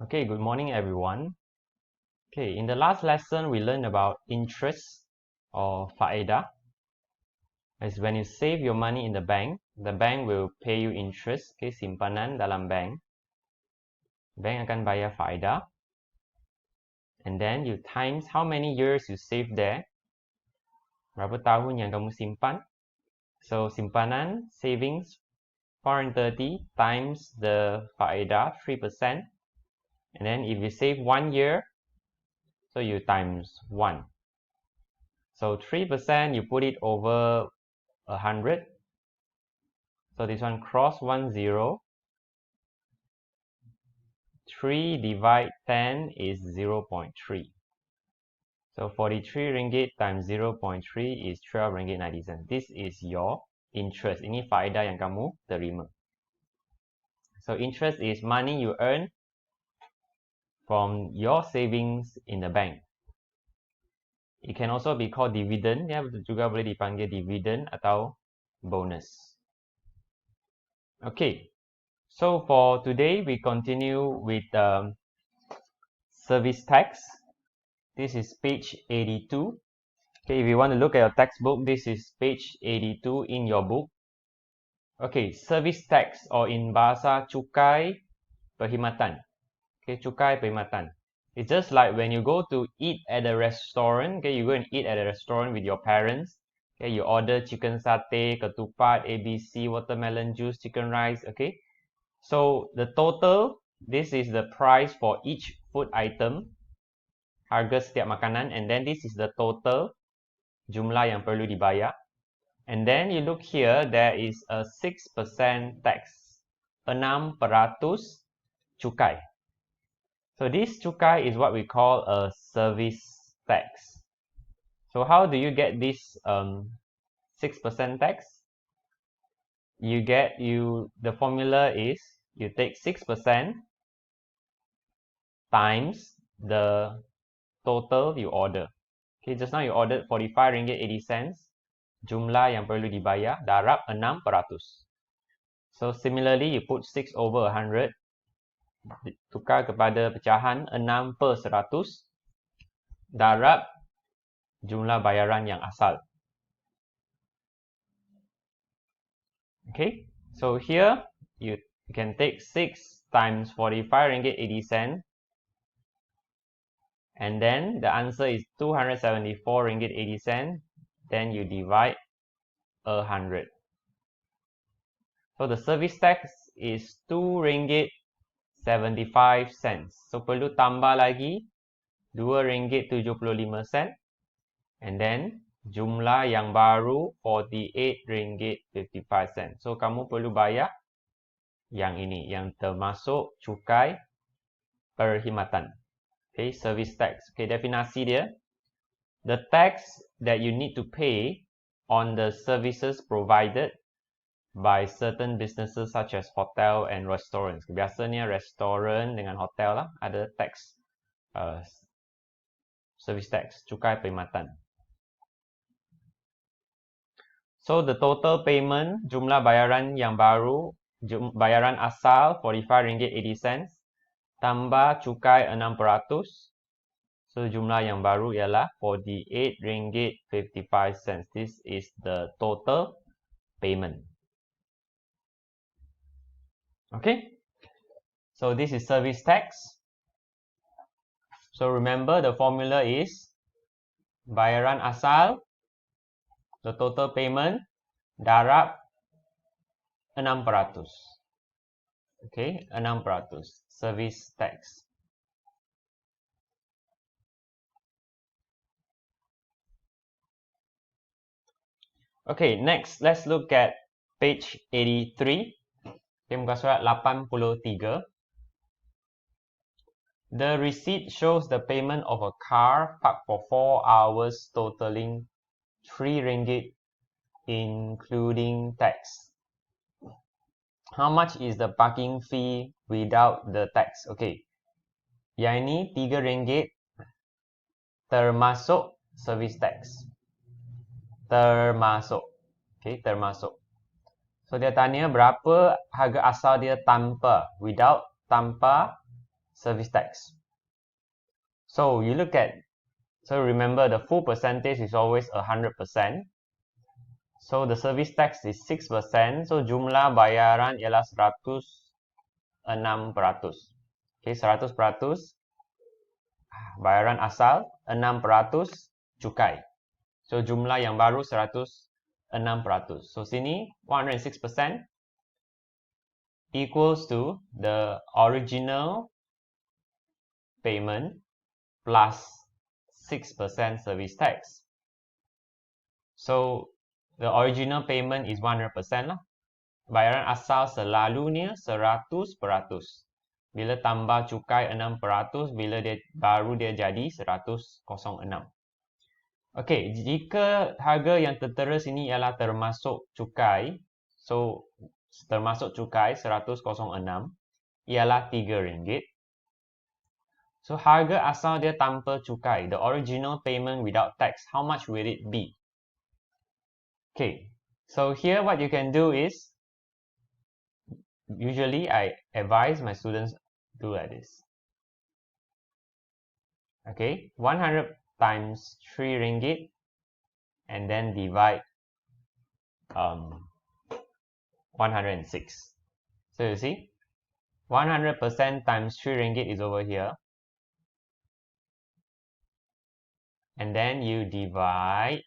Okay, good morning everyone. Okay, in the last lesson we learned about interest or faedah. As when you save your money in the bank will pay you interest. Okay, simpanan dalam bank. Bank akan bayar faedah. And then you times how many years you save there. Berapa tahun yang kamu simpan. So simpanan, savings, 430 times the faedah, 3%. And then if you save 1 year, so you times 1. So 3%, you put it over 100. So this one cross 1 0. 3 divide 10 is 0.3. So 43 ringgit times 0.3 is 12 ringgit 90 cents. This is your interest. Ini faedah yang kamu terima. So interest is money you earn from your savings in the bank. It can also be called dividend. Ya, juga boleh dipanggil dividend atau bonus. Okay. So for today, we continue with service tax. This is page 82. Okay, if you want to look at your textbook, this is page 82 in your book. Okay, service tax or in bahasa cukai perkhidmatan. Okay, cukai perkhidmatan. It's just like when you go to eat at a restaurant. Okay, you go and eat at a restaurant with your parents. Okay, you order chicken satay, ketupat, ABC, watermelon juice, chicken rice. Okay, so the total, this is the price for each food item, harga setiap makanan, and then this is the total jumlah yang perlu dibayar. And then you look here, there is a 6% tax, 6% cukai. So this cukai is what we call a service tax. So how do you get this 6% tax? The formula is you take 6% times the total you order. Okay, just now you ordered 45 ringgit 80 cents. Jumlah yang perlu dibayar darab 6%. So similarly, you put 6 over 100, tukar kepada pecahan 6 per 100, darab jumlah bayaran yang asal. Okay, so here you can take 6 times 45 ringgit 80 cents, and then the answer is 274 ringgit 80 cents. Then you divide 100. So the service tax is 2 ringgit 75 cents. So perlu tambah lagi 2 ringgit 75 sen. And then jumlah yang baru 48 ringgit 55 sen. So kamu perlu bayar yang ini, yang termasuk cukai perkhidmatan. Okay, service tax. Okay, definisi dia. The tax that you need to pay on the services provided by certain businesses such as hotel and restaurants. Biasanya restoran dengan hotel lah ada tax, service tax, cukai perkhidmatan. So the total payment, jumlah bayaran yang baru, bayaran asal 45 ringgit 80 cents tambah cukai 6%. So jumlah yang baru ialah 48 ringgit 55 cents. This is the total payment. Okay, so this is service tax. So remember the formula is bayaran asal, the total payment, darab 6%. Okay, 6%, service tax. Okay, next let's look at page 83. Okay, muka surat 83. The receipt shows the payment of a car parked for 4 hours totaling 3 ringgit including tax. How much is the parking fee without the tax? Okay, yang ini 3 ringgit termasuk service tax. Termasuk. Okay, termasuk. So dia tanya berapa harga asal dia tanpa, without, tanpa service tax. So you look at, so remember the full percentage is always 100%. So the service tax is 6%. So jumlah bayaran ialah 106%. Okay, 100%. Bayaran asal 6% cukai. So jumlah yang baru 106%. So sini 106% equals to the original payment plus 6% service tax. So the original payment is 100% lah. Bayaran asal selalunya 100%. Bila tambah cukai 6%, baru dia jadi 100.06. Okey, jika harga yang tertera sini ialah termasuk cukai, so termasuk cukai 100.06 ialah RM3. So harga asal dia tanpa cukai, the original payment without tax, how much will it be? Okay, so here what you can do is, usually I advise my students do like this. Okay, 100 times RM3 and then divide 106. So you see, 100% times RM3 is over here. And then you divide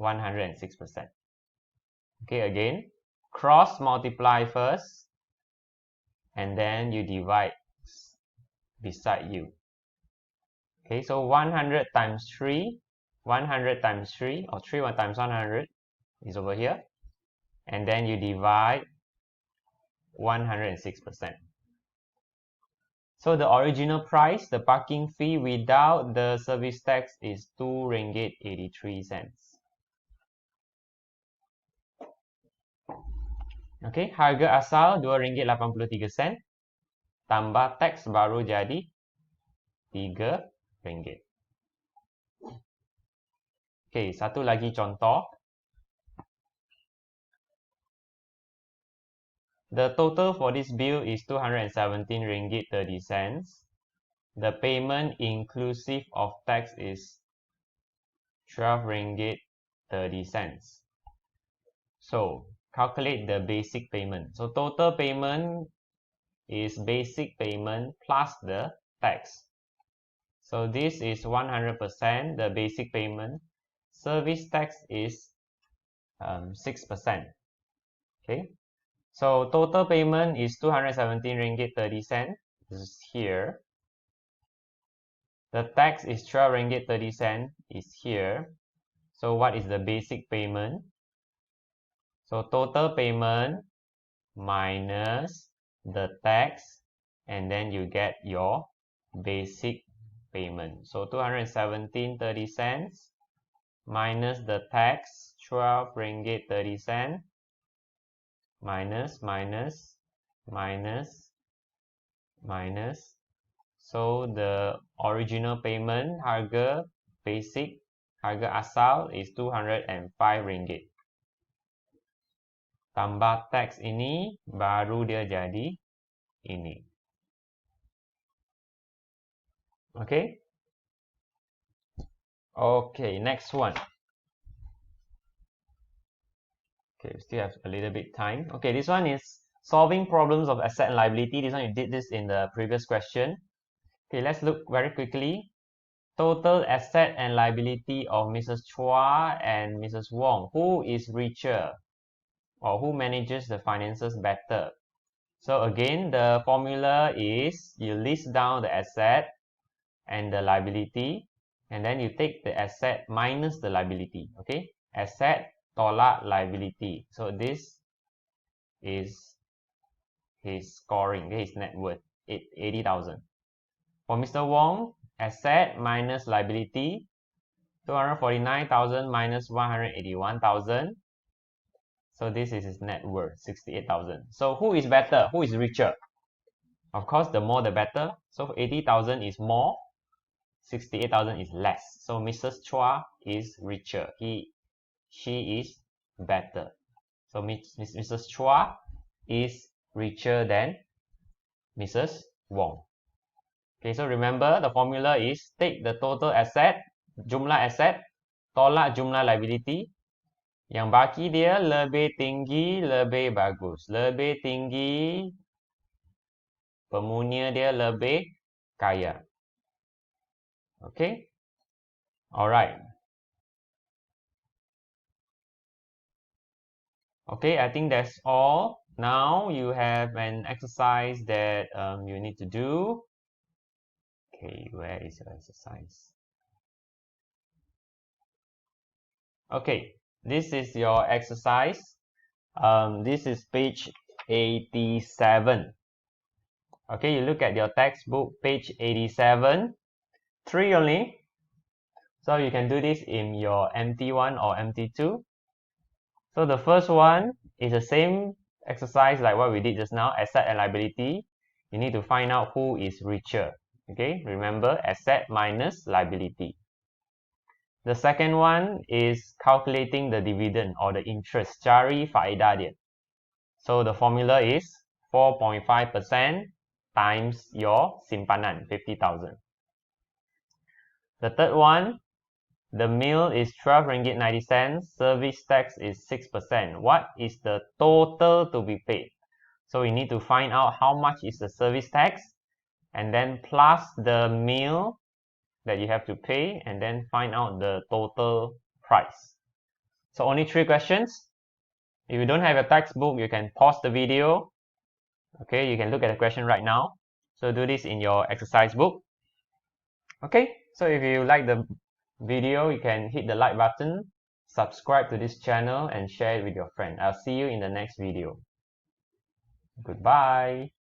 106%. Okay, again, cross multiply first, and then you divide beside you. Okay, so 100 times 3, 100 times 3, or 3 times 100 is over here. And then you divide 106%. So the original price, the parking fee without the service tax is RM2.83. Okay, harga asal RM2.83. Tambah tax baru jadi RM3. Okay, satu lagi contoh. The total for this bill is RM217.30. The payment inclusive of tax is RM12.30. So calculate the basic payment. So total payment is basic payment plus the tax. So this is 100%, the basic payment. Service tax is 6%. Okay. So total payment is RM217.30. This is here. The tax is RM12.30 is here. So what is the basic payment? So total payment minus the tax, and then you get your basic payment. So RM217.30 minus the tax RM12.30 minus. So the original payment, harga basic, harga asal is RM205. Tambah tax ini, baru dia jadi ini. Okay? Okay, next one. Okay, we still have a little bit time. Okay, this one is solving problems of asset and liability. This one, you did this in the previous question. Okay, let's look very quickly. Total asset and liability of Mrs. Chua and Mrs. Wong. Who is richer? Or who manages the finances better? So again, the formula is you list down the asset and the liability, and then you take the asset minus the liability. Okay, asset tolak liability. So this is his scoring, his net worth, 80,000. For Mr. Wong, asset minus liability, 249,000 minus 181,000. So this is his net worth, 68,000. So who is better? Who is richer? Of course, the more the better. So 80,000 is more, 68,000 is less. So Mrs. Chua is richer. She is better. So Mrs. Chua is richer than Mrs. Wong. Okay, so remember the formula is take the total asset, jumlah asset, tolak jumlah liability. Yang baki dia lebih tinggi, lebih bagus. Lebih tinggi, pemunya dia lebih kaya. Okay? Alright. Okay, I think that's all. Now you have an exercise that you need to do. Okay, where is your exercise? Okay, this is your exercise. This is page 87. Okay, you look at your textbook, page 87. 3 only. So you can do this in your MT1 or MT2. So the first one is the same exercise like what we did just now, asset and liability. You need to find out who is richer. Okay, remember asset minus liability. The second one is calculating the dividend or the interest, cari faedah dia. So the formula is 4.5% times your simpanan, 50,000. The third one, the meal is 12 ringgit 90 cents, service tax is 6%. What is the total to be paid? So we need to find out how much is the service tax and then plus the meal that you have to pay and then find out the total price. So only 3 questions. If you don't have a textbook, you can pause the video. Okay, you can look at the question right now. So do this in your exercise book. Okay, so if you like the video, you can hit the like button, subscribe to this channel and share it with your friend. I'll see you in the next video. Goodbye.